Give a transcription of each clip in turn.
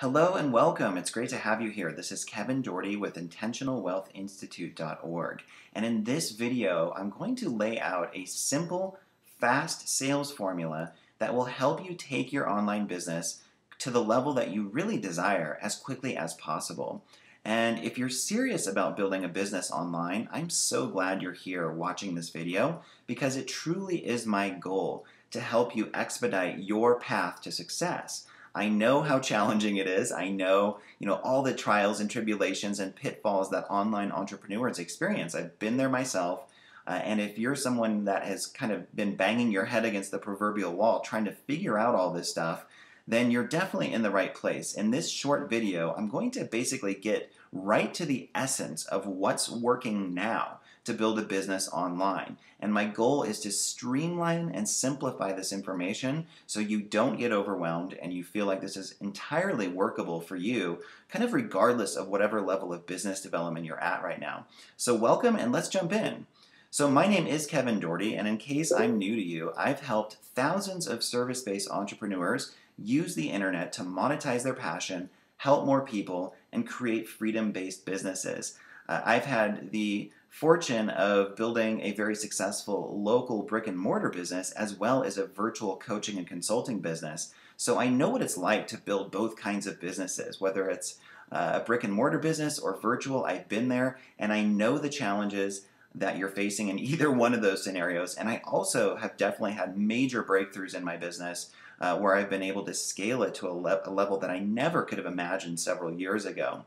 Hello and welcome. It's great to have you here. This is Kevin Doherty with IntentionalWealthInstitute.org. And in this video, I'm going to lay out a simple, fast sales formula that will help you take your online business to the level that you really desire as quickly as possible. And if you're serious about building a business online, I'm so glad you're here watching this video because it truly is my goal to help you expedite your path to success. I know how challenging it is. I know, all the trials and tribulations and pitfalls that online entrepreneurs experience. I've been there myself. And if you're someone that has kind of been banging your head against the proverbial wall trying to figure out all this stuff, then you're definitely in the right place. In this short video, I'm going to basically get right to the essence of what's working now to build a business online. And my goal is to streamline and simplify this information so you don't get overwhelmed and you feel like this is entirely workable for you, kind of regardless of whatever level of business development you're at right now. So welcome and let's jump in. So my name is Kevin Doherty, and in case I'm new to you, I've helped thousands of service-based entrepreneurs use the internet to monetize their passion, help more people, and create freedom-based businesses. I've had the fortune of building a very successful local brick and mortar business as well as a virtual coaching and consulting business. So I know what it's like to build both kinds of businesses, whether it's a brick and mortar business or virtual. I've been there and I know the challenges that you're facing in either one of those scenarios. And I also have definitely had major breakthroughs in my business where I've been able to scale it to a level that I never could have imagined several years ago.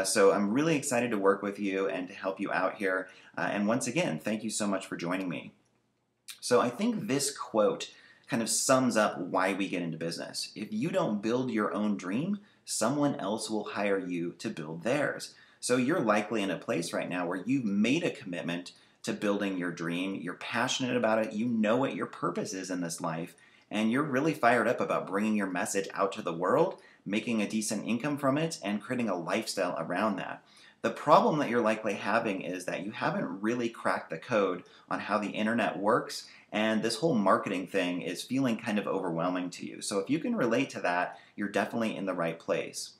So I'm really excited to work with you and to help you out here. And once again, thank you so much for joining me. So I think this quote kind of sums up why we get into business. If you don't build your own dream, someone else will hire you to build theirs. So you're likely in a place right now where you've made a commitment to building your dream. You're passionate about it. You know what your purpose is in this life. And you're really fired up about bringing your message out to the world, making a decent income from it, and creating a lifestyle around that. The problem that you're likely having is that you haven't really cracked the code on how the internet works, and this whole marketing thing is feeling kind of overwhelming to you. So if you can relate to that, you're definitely in the right place.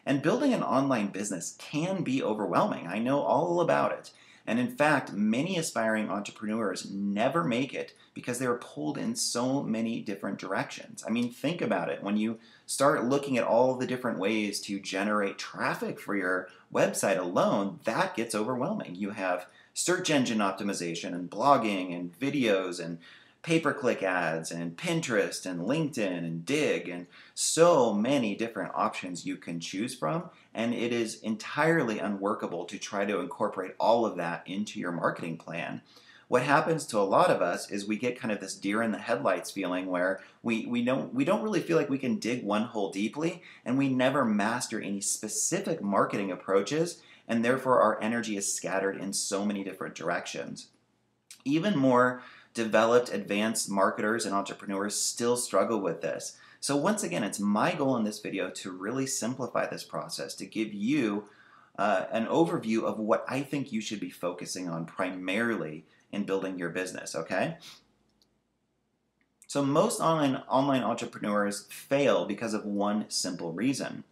And building an online business can be overwhelming. I know all about it. And in fact, many aspiring entrepreneurs never make it because they're pulled in so many different directions. I mean, think about it. When you start looking at all the different ways to generate traffic for your website alone, that gets overwhelming. You have search engine optimization and blogging and videos and pay-per-click ads and Pinterest and LinkedIn and Dig and so many different options you can choose from, and it is entirely unworkable to try to incorporate all of that into your marketing plan. What happens to a lot of us is we get kind of this deer in the headlights feeling where we don't really feel like we can dig one hole deeply, and we never master any specific marketing approaches, and therefore our energy is scattered in so many different directions. Even more developed, advanced marketers and entrepreneurs still struggle with this. So once again, it's my goal in this video to really simplify this process, to give you an overview of what I think you should be focusing on primarily in building your business, okay? So most online entrepreneurs fail because of one simple reason.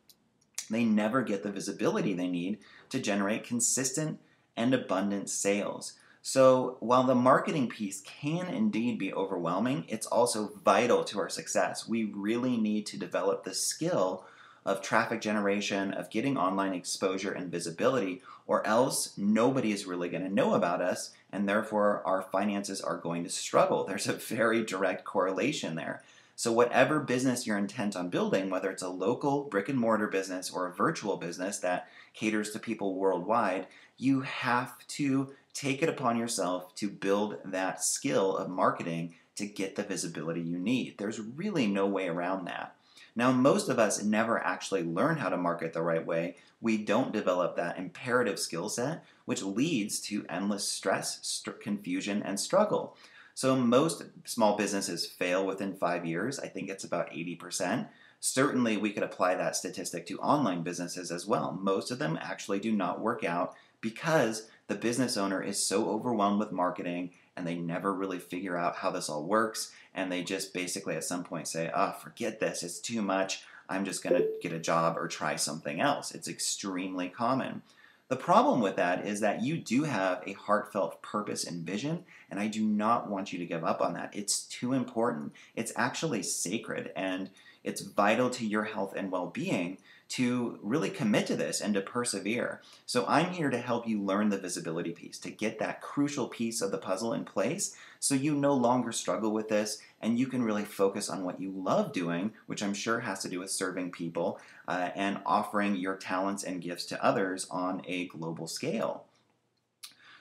They never get the visibility they need to generate consistent and abundant sales. So while the marketing piece can indeed be overwhelming, it's also vital to our success. We really need to develop the skill of traffic generation, of getting online exposure and visibility, or else nobody is really going to know about us, and therefore our finances are going to struggle. There's a very direct correlation there. So whatever business you're intent on building, whether it's a local brick and mortar business or a virtual business that caters to people worldwide, you have to take it upon yourself to build that skill of marketing to get the visibility you need. There's really no way around that. Now, most of us never actually learn how to market the right way. We don't develop that imperative skill set, which leads to endless stress, confusion, and struggle. So most small businesses fail within 5 years. I think it's about 80%. Certainly, we could apply that statistic to online businesses as well. Most of them actually do not work out because the business owner is so overwhelmed with marketing and they never really figure out how this all works, and they just basically at some point say, oh, forget this, it's too much, I'm just going to get a job or try something else. It's extremely common. The problem with that is that you do have a heartfelt purpose and vision, and I do not want you to give up on that. It's too important. It's actually sacred, and it's vital to your health and well-being to really commit to this and to persevere. So I'm here to help you learn the visibility piece, to get that crucial piece of the puzzle in place so you no longer struggle with this and you can really focus on what you love doing, which I'm sure has to do with serving people and offering your talents and gifts to others on a global scale.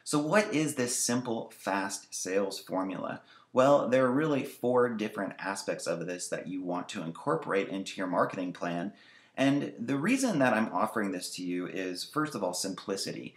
So what is this simple, fast sales formula? Well, there are really 4 different aspects of this that you want to incorporate into your marketing plan. And the reason that I'm offering this to you is, first of all, simplicity.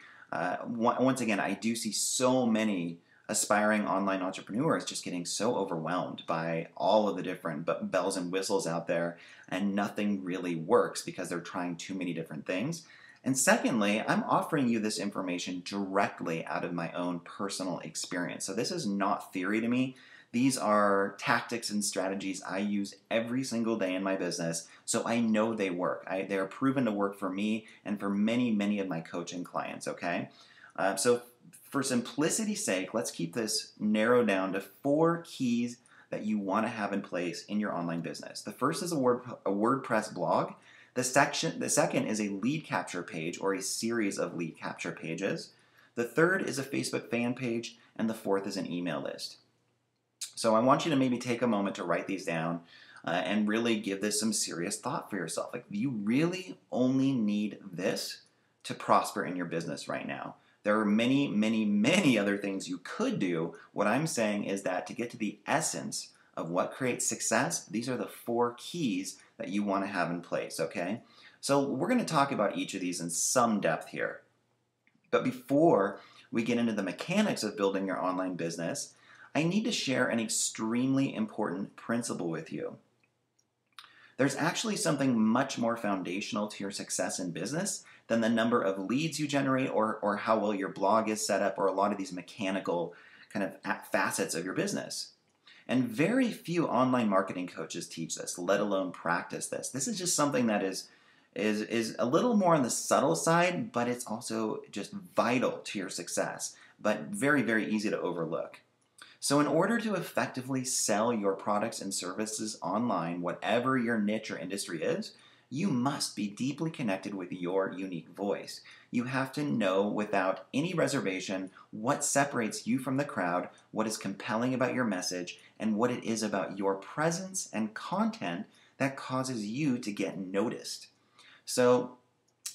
Once again, I do see so many aspiring online entrepreneurs just getting so overwhelmed by all of the different bells and whistles out there, and nothing really works because they're trying too many different things. And secondly, I'm offering you this information directly out of my own personal experience. So this is not theory to me. These are tactics and strategies I use every single day in my business, so I know they work. They are proven to work for me and for many, many of my coaching clients, okay? So for simplicity's sake, let's keep this narrowed down to 4 keys that you want to have in place in your online business. The first is a WordPress blog. The second is a lead capture page or a series of lead capture pages. The third is a Facebook fan page, and the fourth is an email list. So I want you to maybe take a moment to write these down and really give this some serious thought for yourself. Like, you really only need this to prosper in your business right now. There are many, many, many other things you could do. What I'm saying is that to get to the essence of what creates success, these are the 4 keys that you want to have in place, okay? So we're going to talk about each of these in some depth here. But before we get into the mechanics of building your online business, I need to share an extremely important principle with you. There's actually something much more foundational to your success in business than the number of leads you generate or how well your blog is set up or a lot of these mechanical kind of facets of your business. And very few online marketing coaches teach this, let alone practice this. This is just something that is a little more on the subtle side, but it's also just vital to your success, but very, very easy to overlook. So in order to effectively sell your products and services online, whatever your niche or industry is, you must be deeply connected with your unique voice. You have to know without any reservation what separates you from the crowd, what is compelling about your message, and what it is about your presence and content that causes you to get noticed. So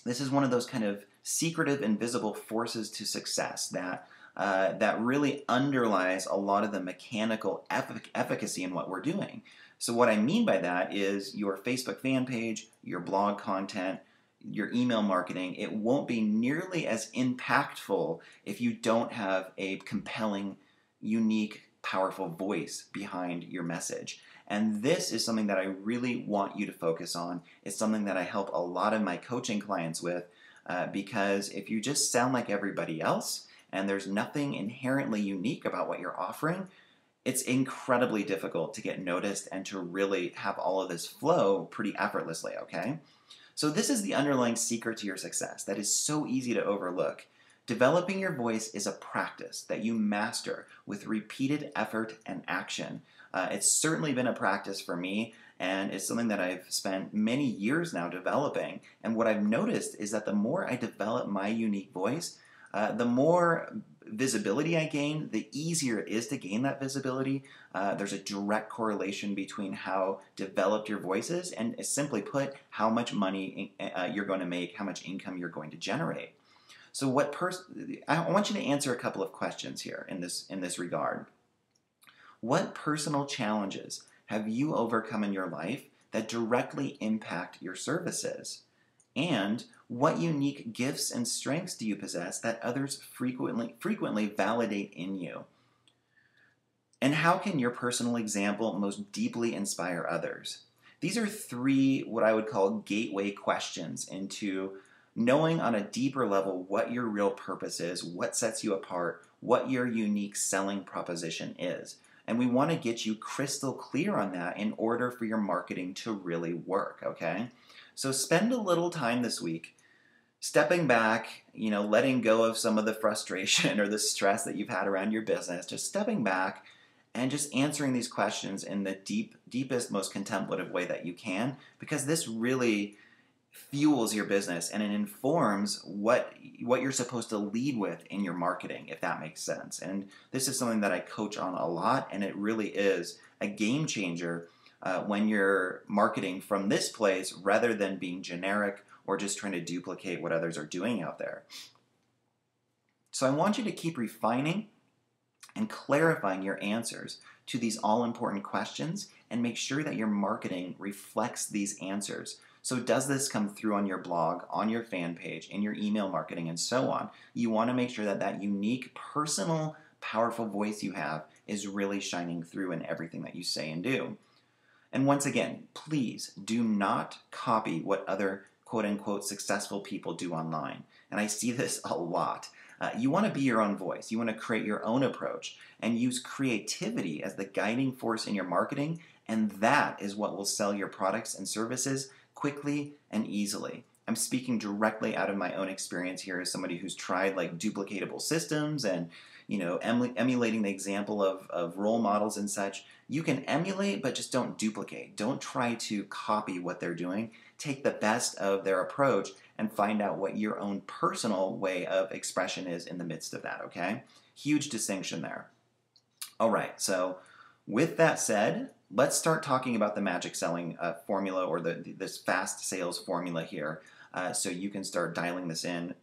this is one of those kind of secretive, invisible forces to success that really underlies a lot of the mechanical efficacy in what we're doing. So what I mean by that is your Facebook fan page, your blog content, your email marketing, it won't be nearly as impactful if you don't have a compelling, unique, powerful voice behind your message. And this is something that I really want you to focus on. It's something that I help a lot of my coaching clients with because if you just sound like everybody else and there's nothing inherently unique about what you're offering, it's incredibly difficult to get noticed and to really have all of this flow pretty effortlessly, okay? So this is the underlying secret to your success that is so easy to overlook. Developing your voice is a practice that you master with repeated effort and action. It's certainly been a practice for me, and it's something that I've spent many years now developing. And what I've noticed is that the more I develop my unique voice, the more visibility I gain, the easier it is to gain that visibility. There's a direct correlation between how developed your voice is and, simply put, how much money you're going to make, how much income you're going to generate. So I want you to answer a couple of questions here in this regard. What personal challenges have you overcome in your life that directly impact your services? And what unique gifts and strengths do you possess that others frequently validate in you? And how can your personal example most deeply inspire others? These are 3 what I would call gateway questions into knowing on a deeper level what your real purpose is, what sets you apart, what your unique selling proposition is. And we want to get you crystal clear on that in order for your marketing to really work, okay? So spend a little time this week stepping back, letting go of some of the frustration or the stress that you've had around your business, just stepping back and just answering these questions in the deepest, most contemplative way that you can, because this really fuels your business and it informs what you're supposed to lead with in your marketing, if that makes sense. And this is something that I coach on a lot, and it really is a game changer when you're marketing from this place rather than being generic or just trying to duplicate what others are doing out there. So I want you to keep refining and clarifying your answers to these all-important questions and make sure that your marketing reflects these answers. So does this come through on your blog, on your fan page, in your email marketing, and so on? You want to make sure that that unique, personal, powerful voice you have is really shining through in everything that you say and do. And once again, please do not copy what other quote-unquote successful people do online. And I see this a lot. You want to be your own voice. You want to create your own approach and use creativity as the guiding force in your marketing, and that is what will sell your products and services quickly and easily. I'm speaking directly out of my own experience here as somebody who's tried like duplicatable systems and emulating the example of role models and such. You can emulate, but just don't duplicate. Don't try to copy what they're doing. Take the best of their approach and find out what your own personal way of expression is in the midst of that, okay? Huge distinction there. All right, so with that said, let's start talking about the magic selling formula, or this fast sales formula here, so you can start dialing this in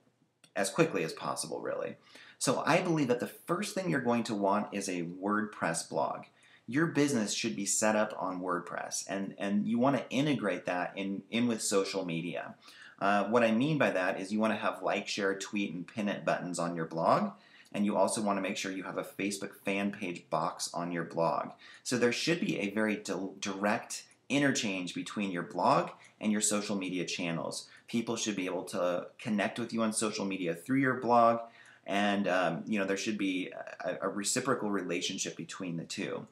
as quickly as possible, really. So I believe that the first thing you're going to want is a WordPress blog. Your business should be set up on WordPress, and you want to integrate that in with social media. What I mean by that is you want to have like, share, tweet, and pin it buttons on your blog, and you also want to make sure you have a Facebook fan page box on your blog. So there should be a very direct interchange between your blog and your social media channels. People should be able to connect with you on social media through your blog, and there should be a reciprocal relationship between the two.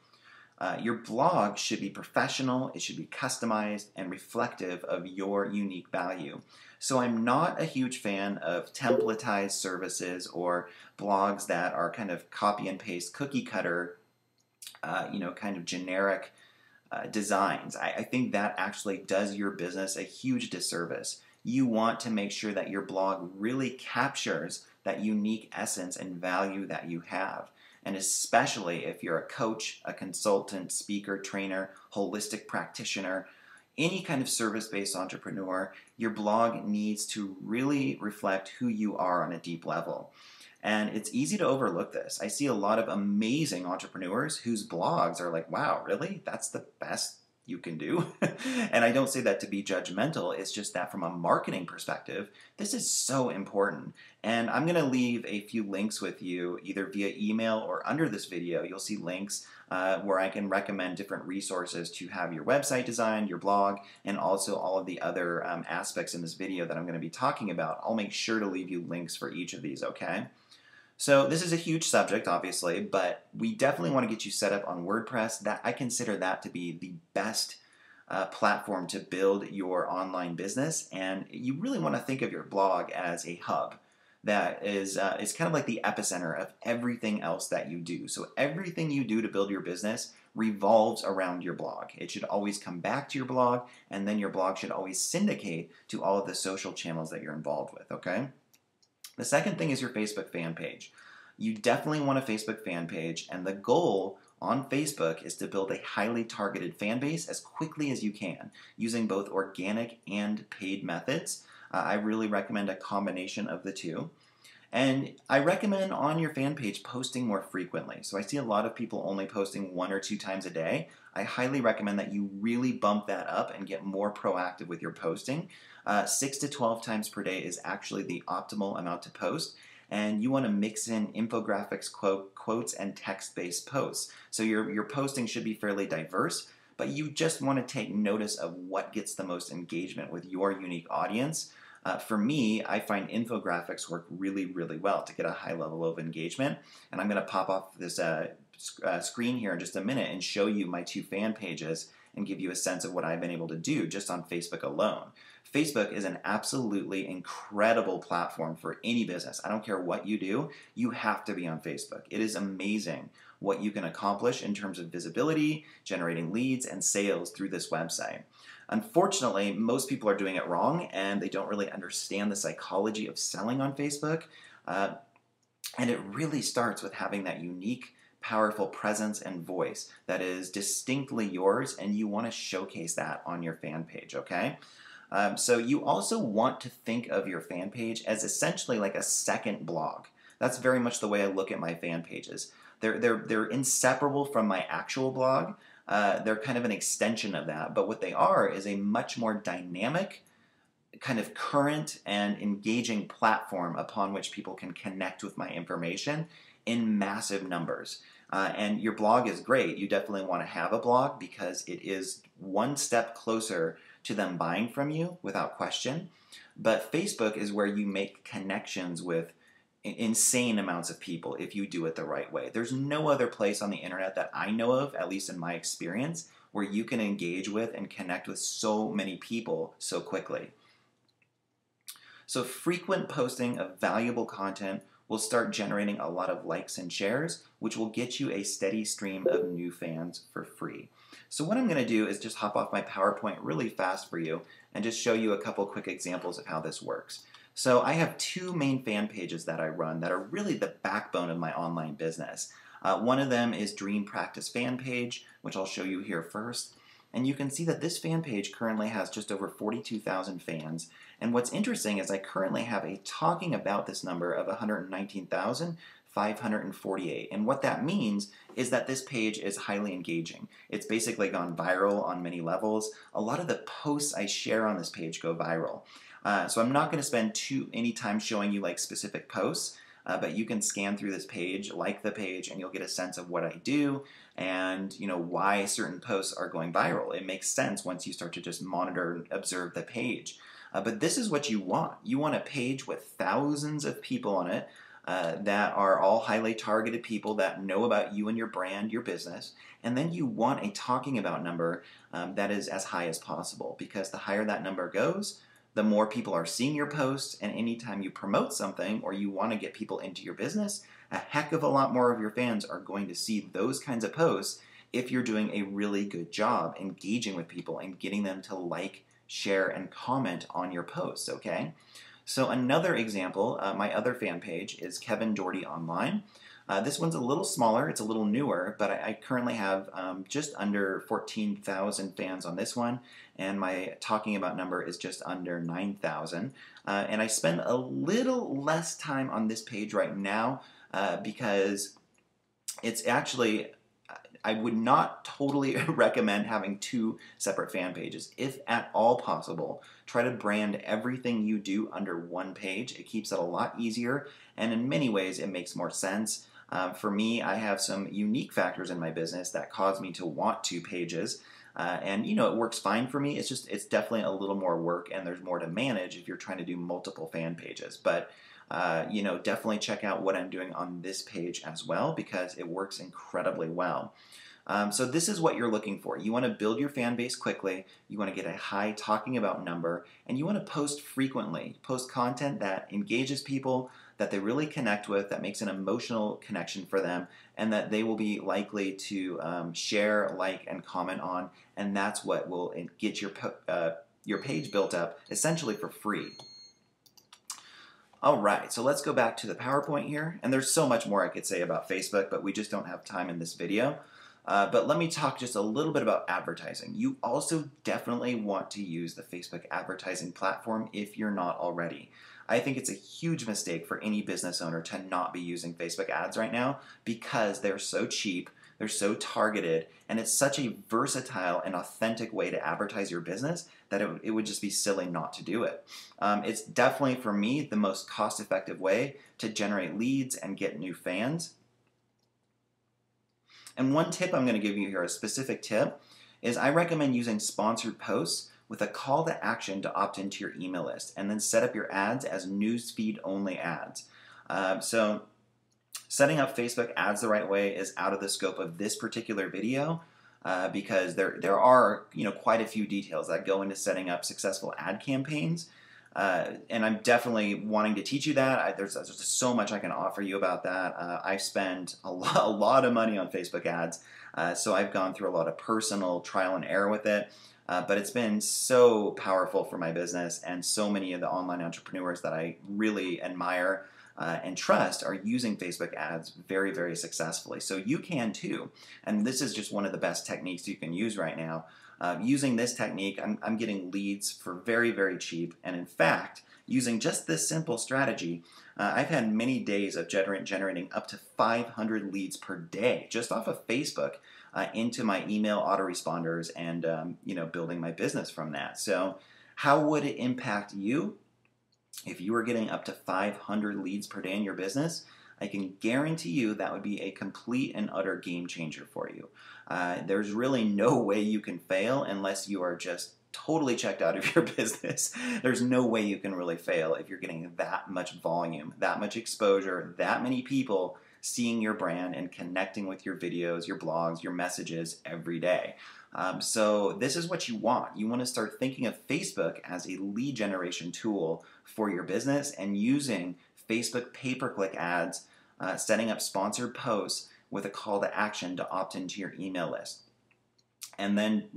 Your blog should be professional, it should be customized, and reflective of your unique value. So I'm not a huge fan of templatized services or blogs that are kind of copy and paste cookie cutter, kind of generic designs. I think that actually does your business a huge disservice. You want to make sure that your blog really captures that unique essence and value that you have. And especially if you're a coach, a consultant, speaker, trainer, holistic practitioner, any kind of service-based entrepreneur, your blog needs to really reflect who you are on a deep level. And it's easy to overlook this. I see a lot of amazing entrepreneurs whose blogs are like, wow, really? That's the best you can do? And I don't say that to be judgmental. It's just that from a marketing perspective, this is so important. And I'm going to leave a few links with you, either via email or under this video. You'll see links where I can recommend different resources to have your website designed, your blog, and also all of the other aspects in this video that I'm going to be talking about. I'll make sure to leave you links for each of these, okay? So this is a huge subject, obviously, but we definitely want to get you set up on WordPress. That I consider that to be the best platform to build your online business, and you really want to think of your blog as a hub that is kind of like the epicenter of everything else that you do. So everything you do to build your business revolves around your blog. It should always come back to your blog, and then your blog should always syndicate to all of the social channels that you're involved with, okay? The second thing is your Facebook fan page. You definitely want a Facebook fan page, and the goal on Facebook is to build a highly targeted fan base as quickly as you can, using both organic and paid methods. I really recommend a combination of the two. And I recommend on your fan page posting more frequently. So I see a lot of people only posting 1 or 2 times a day. I highly recommend that you really bump that up and get more proactive with your posting. 6 to 12 times per day is actually the optimal amount to post. And you want to mix in infographics, quotes, and text-based posts. So your posting should be fairly diverse, but you just want to take notice of what gets the most engagement with your unique audience. For me, I find infographics work really, really well to get a high level of engagement. And I'm going to pop off this screen here in just a minute and show you my 2 fan pages and give you a sense of what I've been able to do just on Facebook alone. Facebook is an absolutely incredible platform for any business. I don't care what you do, you have to be on Facebook. It is amazing what you can accomplish in terms of visibility, generating leads, and sales through this website. Unfortunately, most people are doing it wrong and they don't really understand the psychology of selling on Facebook. And it really starts with having that unique, powerful presence and voice that is distinctly yours, and you want to showcase that on your fan page, okay? So you also want to think of your fan page as essentially like a second blog. That's very much the way I look at my fan pages. They're inseparable from my actual blog. They're kind of an extension of that, but what they are is a much more dynamic, kind of current and engaging platform upon which people can connect with my information in massive numbers. And your blog is great. You definitely want to have a blog because it is one step closer to them buying from you without question. But Facebook is where you make connections with insane amounts of people if you do it the right way. There's no other place on the internet that I know of, at least in my experience, where you can engage with and connect with so many people so quickly. So frequent posting of valuable content will start generating a lot of likes and shares, which will get you a steady stream of new fans for free. So what I'm going to do is just hop off my PowerPoint really fast for you and just show you a couple quick examples of how this works. So I have 2 main fan pages that I run that are really the backbone of my online business. One of them is Dream Practice fan page, which I'll show you here first. And you can see that this fan page currently has just over 42,000 fans. And what's interesting is I currently have a talking about this number of 119,548. And what that means is that this page is highly engaging. It's basically gone viral on many levels. A lot of the posts I share on this page go viral. So I'm not going to spend any time showing you like specific posts, but you can scan through this page, like the page, and you'll get a sense of what I do and why certain posts are going viral. It makes sense once you start to just monitor and observe the page. But this is what you want. You want a page with thousands of people on it that are all highly targeted people that know about you and your brand, your business, and then you want a talking about number that is as high as possible, because the higher that number goes, the more people are seeing your posts, and anytime you promote something or you want to get people into your business, a heck of a lot more of your fans are going to see those kinds of posts if you're doing a really good job engaging with people and getting them to like, share, and comment on your posts, okay? So another example, my other fan page is Kevin Doherty Online. This one's a little smaller, it's a little newer, but I currently have just under 14,000 fans on this one, and my talking about number is just under 9,000. And I spend a little less time on this page right now because it's actually, I would not totally recommend having 2 separate fan pages. If at all possible, try to brand everything you do under one page. It keeps it a lot easier, and in many ways it makes more sense. For me, I have some unique factors in my business that cause me to want 2 pages. And it works fine for me. It's definitely a little more work, and there's more to manage if you're trying to do multiple fan pages. But definitely check out what I'm doing on this page as well, because it works incredibly well. So this is what you're looking for. You want to build your fan base quickly, you want to get a high talking about number, and you want to post frequently. Post content that engages people, that they really connect with, that makes an emotional connection for them, and that they will be likely to share, like, and comment on, and that's what will get your page built up essentially for free. All right, so let's go back to the PowerPoint here, and there's so much more I could say about Facebook, but we just don't have time in this video. But let me talk just a little bit about advertising. You also definitely want to use the Facebook advertising platform if you're not already. I think it's a huge mistake for any business owner to not be using Facebook ads right now because they're so cheap, they're so targeted, and it's such a versatile and authentic way to advertise your business that it would just be silly not to do it. It's definitely, for me, the most cost-effective way to generate leads and get new fans. And one tip I'm going to give you here, a specific tip, is I recommend using sponsored posts with a call to action to opt into your email list, and then set up your ads as newsfeed only ads. So Setting up Facebook ads the right way is out of the scope of this particular video, because there are quite a few details that go into setting up successful ad campaigns. And I'm definitely wanting to teach you that. There's just so much I can offer you about that. I spend a lot of money on Facebook ads, so I've gone through a lot of personal trial and error with it. But it's been so powerful for my business, and so many of the online entrepreneurs that I really admire and trust are using Facebook ads very, very successfully. So you can too. And this is just one of the best techniques you can use right now. Using this technique, I'm getting leads for very, very cheap. And in fact, using just this simple strategy, I've had many days of generating up to 500 leads per day just off of Facebook into my email autoresponders, and building my business from that. So how would it impact you if you were getting up to 500 leads per day in your business? I can guarantee you that would be a complete and utter game changer for you. There's really no way you can fail unless you are just totally checked out of your business. There's no way you can really fail if you're getting that much volume, that much exposure, that many people seeing your brand and connecting with your videos, your blogs, your messages every day. So this is what you want. You want to start thinking of Facebook as a lead generation tool for your business, and using Facebook pay-per-click ads, setting up sponsored posts with a call to action to opt into your email list. And then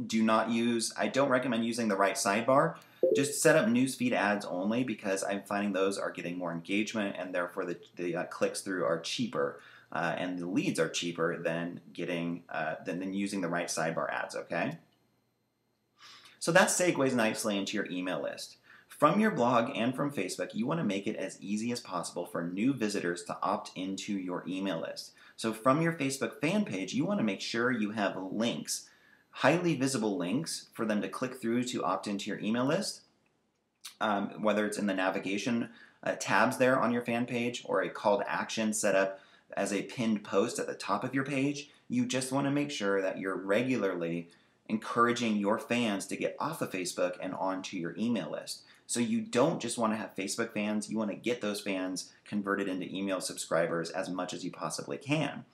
I don't recommend using the right sidebar. Just set up newsfeed ads only, because I'm finding those are getting more engagement, and therefore the clicks through are cheaper, and the leads are cheaper than using the right sidebar ads, okay? So that segues nicely into your email list. From your blog and from Facebook, you want to make it as easy as possible for new visitors to opt into your email list. So from your Facebook fan page, you want to make sure you have links, highly visible links for them to click through to opt into your email list, whether it's in the navigation tabs there on your fan page, or a call to action set up as a pinned post at the top of your page. You just want to make sure that you're regularly encouraging your fans to get off of Facebook and onto your email list. So you don't just want to have Facebook fans, you want to get those fans converted into email subscribers as much as you possibly can.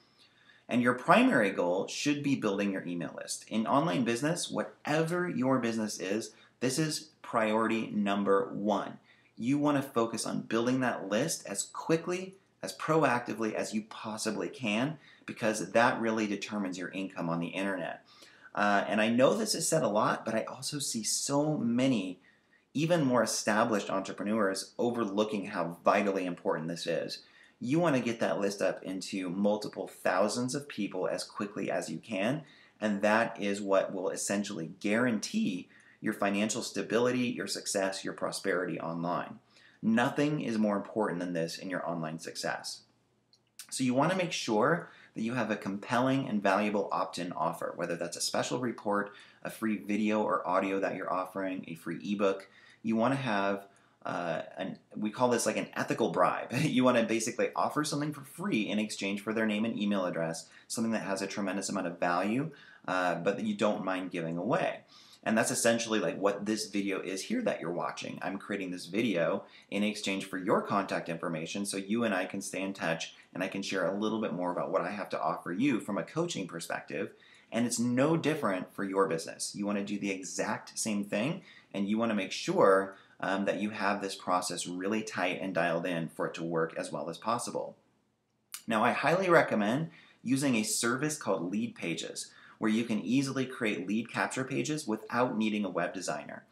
And your primary goal should be building your email list. In online business, whatever your business is, this is priority number one. You want to focus on building that list as quickly, as proactively as you possibly can, because that really determines your income on the internet. And I know this is said a lot, but I also see so many even more established entrepreneurs overlooking how vitally important this is. You want to get that list up into multiple thousands of people as quickly as you can, and that is what will essentially guarantee your financial stability, your success, your prosperity online. Nothing is more important than this in your online success. So you want to make sure that you have a compelling and valuable opt-in offer, whether that's a special report, a free video or audio that you're offering, a free ebook. You want to have we call this like an ethical bribe. You want to basically offer something for free in exchange for their name and email address, something that has a tremendous amount of value, but that you don't mind giving away. And that's essentially like what this video is here that you're watching. I'm creating this video in exchange for your contact information, so you and I can stay in touch, and I can share a little bit more about what I have to offer you from a coaching perspective. And it's no different for your business. You want to do the exact same thing, and you want to make sure that you have this process really tight and dialed in for it to work as well as possible. Now, I highly recommend using a service called Lead Pages, where you can easily create lead capture pages without needing a web designer.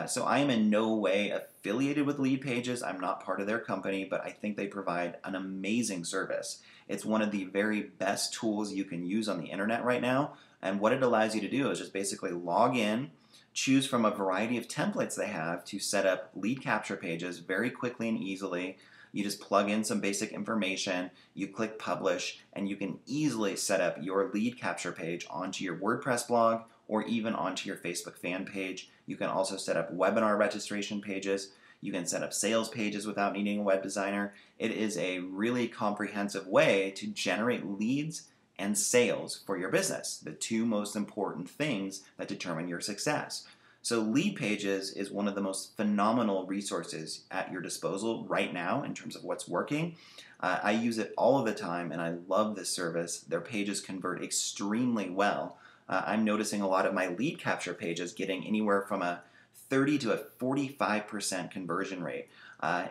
So I am in no way affiliated with Lead Pages. I'm not part of their company, but I think they provide an amazing service. It's one of the very best tools you can use on the internet right now, and what it allows you to do is just basically log in, choose from a variety of templates they have to set up lead capture pages very quickly and easily. You just plug in some basic information, you click publish, and you can easily set up your lead capture page onto your WordPress blog or even onto your Facebook fan page. You can also set up webinar registration pages. You can set up sales pages without needing a web designer. It is a really comprehensive way to generate leads and sales for your business, the two most important things that determine your success. So Lead Pages is one of the most phenomenal resources at your disposal right now in terms of what's working. I use it all of the time, and I love this service. Their pages convert extremely well. I'm noticing a lot of my lead capture pages getting anywhere from a 30 to a 45% conversion rate,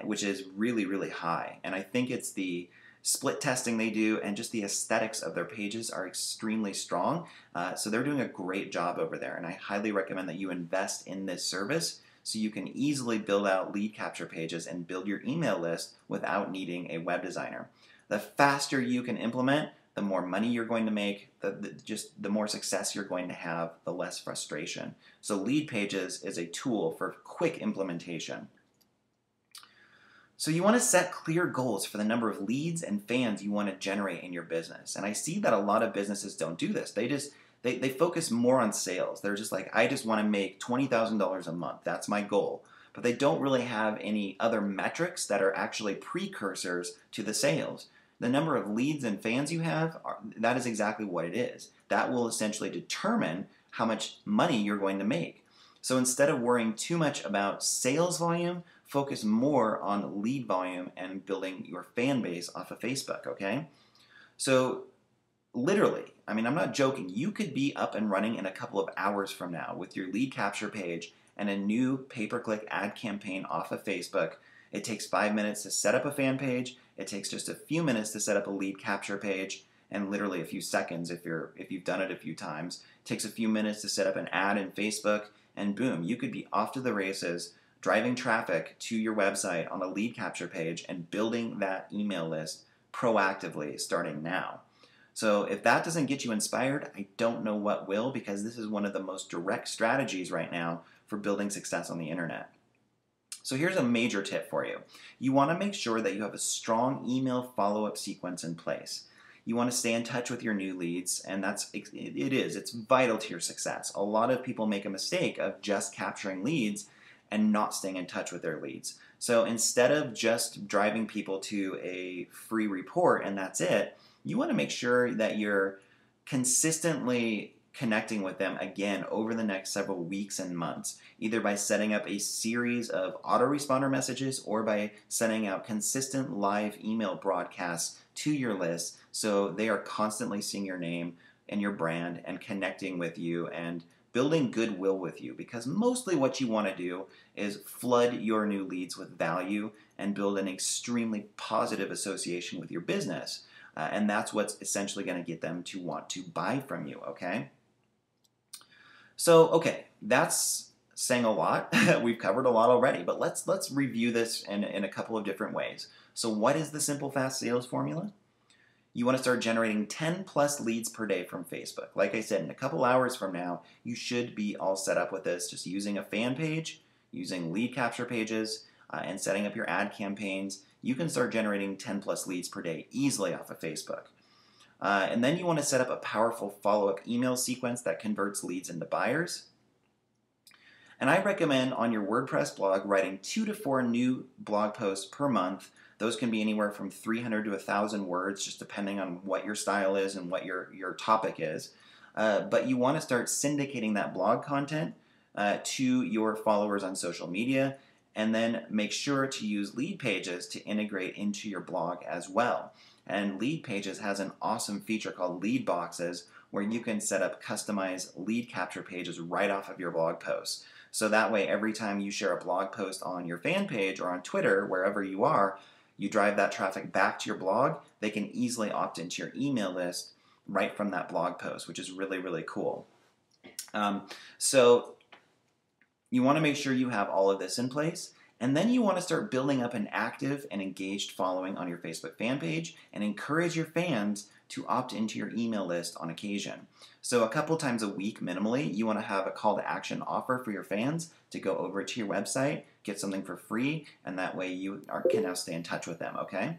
which is really, really high. And I think it's the split testing they do and just the aesthetics of their pages are extremely strong. So they're doing a great job over there, and I highly recommend that you invest in this service so you can easily build out lead capture pages and build your email list without needing a web designer. The faster you can implement, the more money you're going to make, the more success you're going to have, the less frustration. So Lead Pages is a tool for quick implementation. So you want to set clear goals for the number of leads and fans you want to generate in your business. And I see that a lot of businesses don't do this. They focus more on sales. They're just like, I just want to make $20,000 a month. That's my goal. But they don't really have any other metrics that are actually precursors to the sales. The number of leads and fans you have, that is exactly what it is. That will essentially determine how much money you're going to make. So instead of worrying too much about sales volume, focus more on lead volume and building your fan base off of Facebook, okay? So literally, I mean, I'm not joking, you could be up and running in a couple of hours from now with your lead capture page and a new pay-per-click ad campaign off of Facebook. It takes 5 minutes to set up a fan page. It takes just a few minutes to set up a lead capture page, and literally a few seconds if you've done it a few times. It takes a few minutes to set up an ad in Facebook, and boom, you could be off to the races, driving traffic to your website on a lead capture page and building that email list proactively starting now. So if that doesn't get you inspired, I don't know what will, because this is one of the most direct strategies right now for building success on the internet. So here's a major tip for you. You want to make sure that you have a strong email follow-up sequence in place. You want to stay in touch with your new leads, and it's vital to your success. A lot of people make a mistake of just capturing leads and not staying in touch with their leads. So instead of just driving people to a free report and that's it, you want to make sure that you're consistently connecting with them again over the next several weeks and months, either by setting up a series of autoresponder messages or by sending out consistent live email broadcasts to your list so they are constantly seeing your name and your brand and connecting with you and building goodwill with you, because mostly what you want to do is flood your new leads with value and build an extremely positive association with your business. And that's what's essentially going to get them to want to buy from you, okay? So, okay, that's saying a lot. We've covered a lot already, but let's review this in a couple of different ways. So what is the simple fast sales formula? You want to start generating 10 plus leads per day from Facebook. Like I said, in a couple hours from now, you should be all set up with this, just using a fan page, using lead capture pages, and setting up your ad campaigns. You can start generating 10 plus leads per day easily off of Facebook. And then you want to set up a powerful follow-up email sequence that converts leads into buyers. And I recommend on your WordPress blog writing 2 to 4 new blog posts per month. Those can be anywhere from 300 to 1,000 words, just depending on what your style is and what your topic is. But you want to start syndicating that blog content to your followers on social media, and then make sure to use Lead Pages to integrate into your blog as well. And Lead Pages has an awesome feature called Lead Boxes, where you can set up customized lead capture pages right off of your blog posts. So that way, every time you share a blog post on your fan page or on Twitter, wherever you are, you drive that traffic back to your blog. They can easily opt into your email list right from that blog post, which is really, really cool. So you want to make sure you have all of this in place. And then you want to start building up an active and engaged following on your Facebook fan page and encourage your fans to opt into your email list on occasion. So a couple times a week minimally, you want to have a call to action offer for your fans to go over to your website, get something for free, and that way you can now stay in touch with them, okay?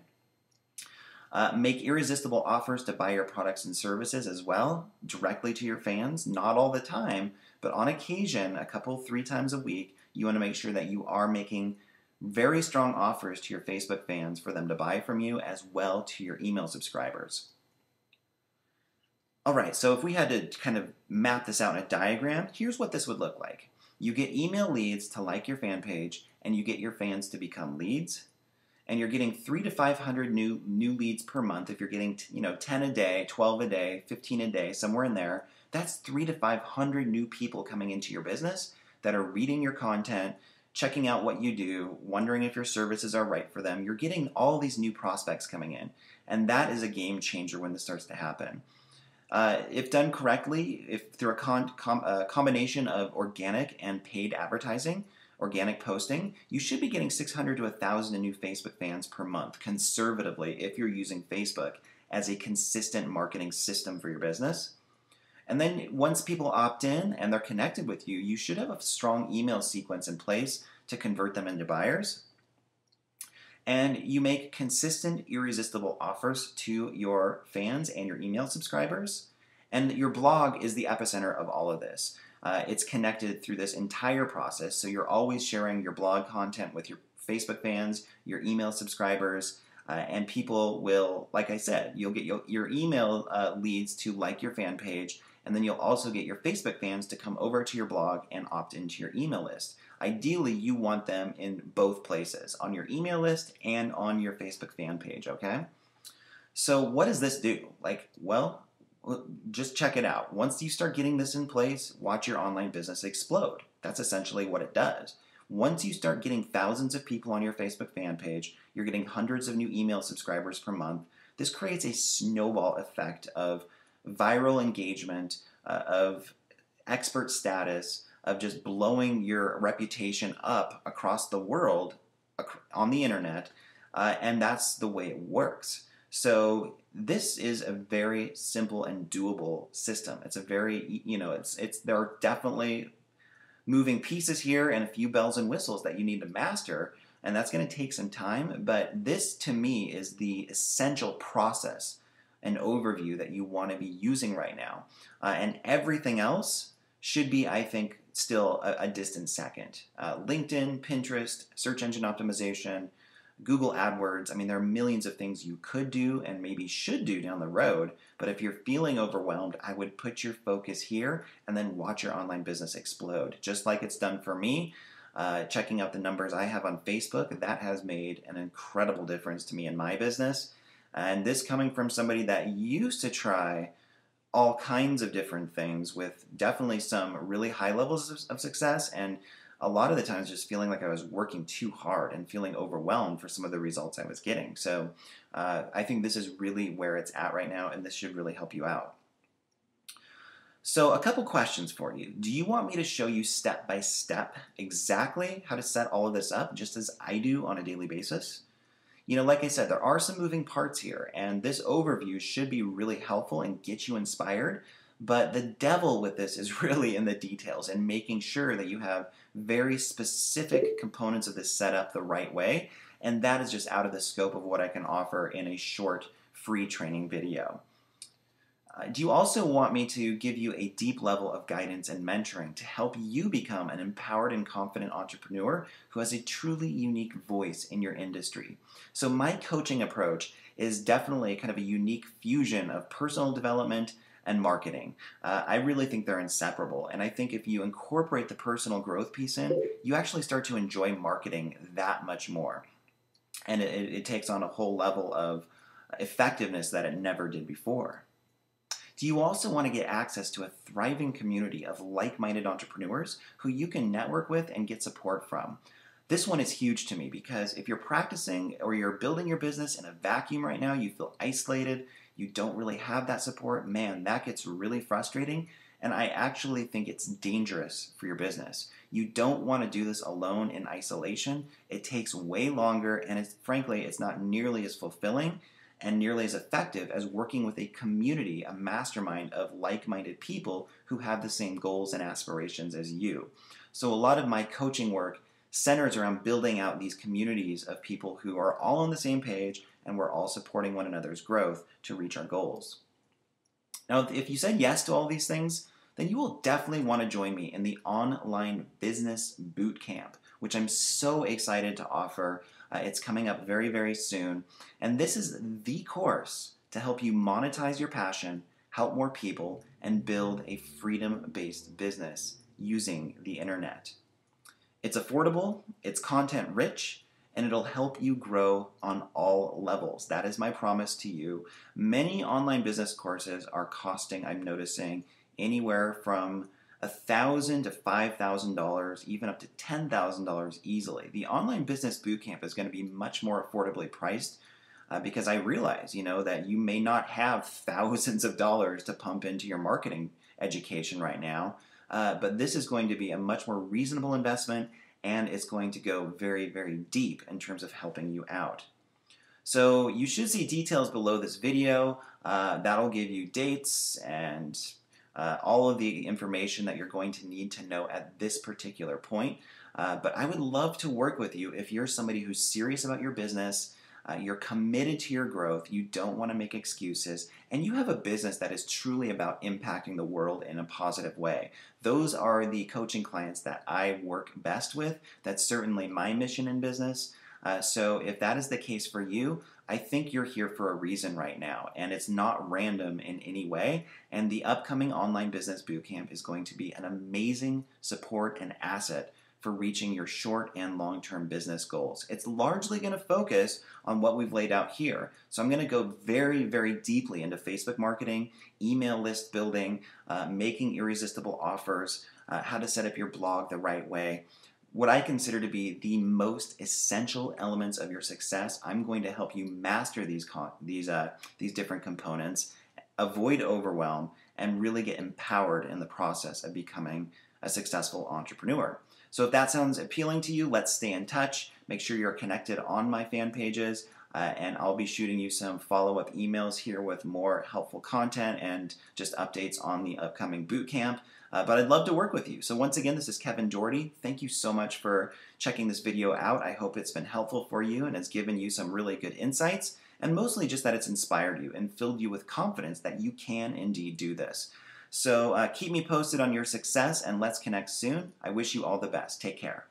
Make irresistible offers to buy your products and services as well, directly to your fans. Not all the time, but on occasion, a couple, 3 times a week, you want to make sure that you are making very strong offers to your Facebook fans for them to buy from you, as well to your email subscribers. All right, so if we had to kind of map this out in a diagram, here's what this would look like. You get email leads to like your fan page, and you get your fans to become leads. And you're getting 300 to 500 new leads per month. If you're getting 10 a day, 12 a day, 15 a day, somewhere in there, that's 300 to 500 new people coming into your business that are reading your content, checking out what you do, wondering if your services are right for them. You're getting all these new prospects coming in, and that is a game changer when this starts to happen. If done correctly, if through a combination of organic and paid advertising, organic posting, you should be getting 600 to 1,000 new Facebook fans per month, conservatively, if you're using Facebook as a consistent marketing system for your business. And then once people opt in and they're connected with you, you should have a strong email sequence in place to convert them into buyers. And you make consistent, irresistible offers to your fans and your email subscribers. And your blog is the epicenter of all of this. It's connected through this entire process, so you're always sharing your blog content with your Facebook fans, your email subscribers, and people will, like I said, you'll get your email leads to like your fan page, and then you'll also get your Facebook fans to come over to your blog and opt into your email list. Ideally, you want them in both places, on your email list and on your Facebook fan page, okay? So what does this do? Well, just check it out. Once you start getting this in place, watch your online business explode. That's essentially what it does. Once you start getting thousands of people on your Facebook fan page, you're getting hundreds of new email subscribers per month. This creates a snowball effect of viral engagement, of expert status, of just blowing your reputation up across the world on the internet, and that's the way it works. So this is a very simple and doable system. It's a very, there are definitely moving pieces here and a few bells and whistles that you need to master, and that's going to take some time, but this to me is the essential process and overview that you want to be using right now. And everything else should be, I think, still a distant second. LinkedIn, Pinterest, search engine optimization, Google AdWords. I mean, there are millions of things you could do and maybe should do down the road, but if you're feeling overwhelmed, I would put your focus here and then watch your online business explode. Just like it's done for me, checking out the numbers I have on Facebook, that has made an incredible difference to me in my business. And this coming from somebody that used to try all kinds of different things with definitely some really high levels of success, and a lot of the times just feeling like I was working too hard and feeling overwhelmed for some of the results I was getting. So I think this is really where it's at right now, and this should really help you out. So a couple questions for you. Do you want me to show you step by step exactly how to set all of this up, just as I do on a daily basis? Like I said, there are some moving parts here, and this overview should be really helpful and get you inspired, but the devil with this is really in the details and making sure that you have very specific components of this set up the right way, and that is just out of the scope of what I can offer in a short free training video. Do you also want me to give you a deep level of guidance and mentoring to help you become an empowered and confident entrepreneur who has a truly unique voice in your industry? So my coaching approach is definitely kind of a unique fusion of personal development and marketing. I really think they're inseparable, and I think if you incorporate the personal growth piece in, you actually start to enjoy marketing that much more. And it takes on a whole level of effectiveness that it never did before. Do you also want to get access to a thriving community of like-minded entrepreneurs who you can network with and get support from? This one is huge to me because if you're practicing or you're building your business in a vacuum right now, you feel isolated, you don't really have that support, man, that gets really frustrating, and I actually think it's dangerous for your business. You don't want to do this alone in isolation. It takes way longer, and frankly, it's not nearly as fulfilling and nearly as effective as working with a community, a mastermind of like-minded people who have the same goals and aspirations as you. So a lot of my coaching work centers around building out these communities of people who are all on the same page and we're all supporting one another's growth to reach our goals. Now, if you said yes to all these things, then you will definitely want to join me in the Online Business Bootcamp, which I'm so excited to offer. It's coming up very, very soon. And this is the course to help you monetize your passion, help more people, and build a freedom-based business using the internet. It's affordable, it's content rich, and it'll help you grow on all levels. That is my promise to you. Many online business courses are costing, I'm noticing, anywhere from $1,000 to $5,000, even up to $10,000 easily. The Online Business Bootcamp is going to be much more affordably priced because I realize, that you may not have thousands of dollars to pump into your marketing education right now, but this is going to be a much more reasonable investment, and it's going to go very, very deep in terms of helping you out. So you should see details below this video. That'll give you dates and all of the information that you're going to need to know at this particular point. But I would love to work with you if you're somebody who's serious about your business, you're committed to your growth, you don't want to make excuses, and you have a business that is truly about impacting the world in a positive way. Those are the coaching clients that I work best with. That's certainly my mission in business. So if that is the case for you, I think you're here for a reason right now, and it's not random in any way. And the upcoming Online Business Bootcamp is going to be an amazing support and asset for reaching your short and long-term business goals. It's largely going to focus on what we've laid out here. So I'm going to go very, very deeply into Facebook marketing, email list building, making irresistible offers, how to set up your blog the right way. What I consider to be the most essential elements of your success, I'm going to help you master these different components, avoid overwhelm, and really get empowered in the process of becoming a successful entrepreneur. So if that sounds appealing to you, let's stay in touch. Make sure you're connected on my fan pages, and I'll be shooting you some follow-up emails here with more helpful content and just updates on the upcoming bootcamp. But I'd love to work with you. So once again, this is Kevin Doherty. Thank you so much for checking this video out. I hope it's been helpful for you and it's given you some really good insights, and mostly just that it's inspired you and filled you with confidence that you can indeed do this. So keep me posted on your success, and let's connect soon. I wish you all the best. Take care.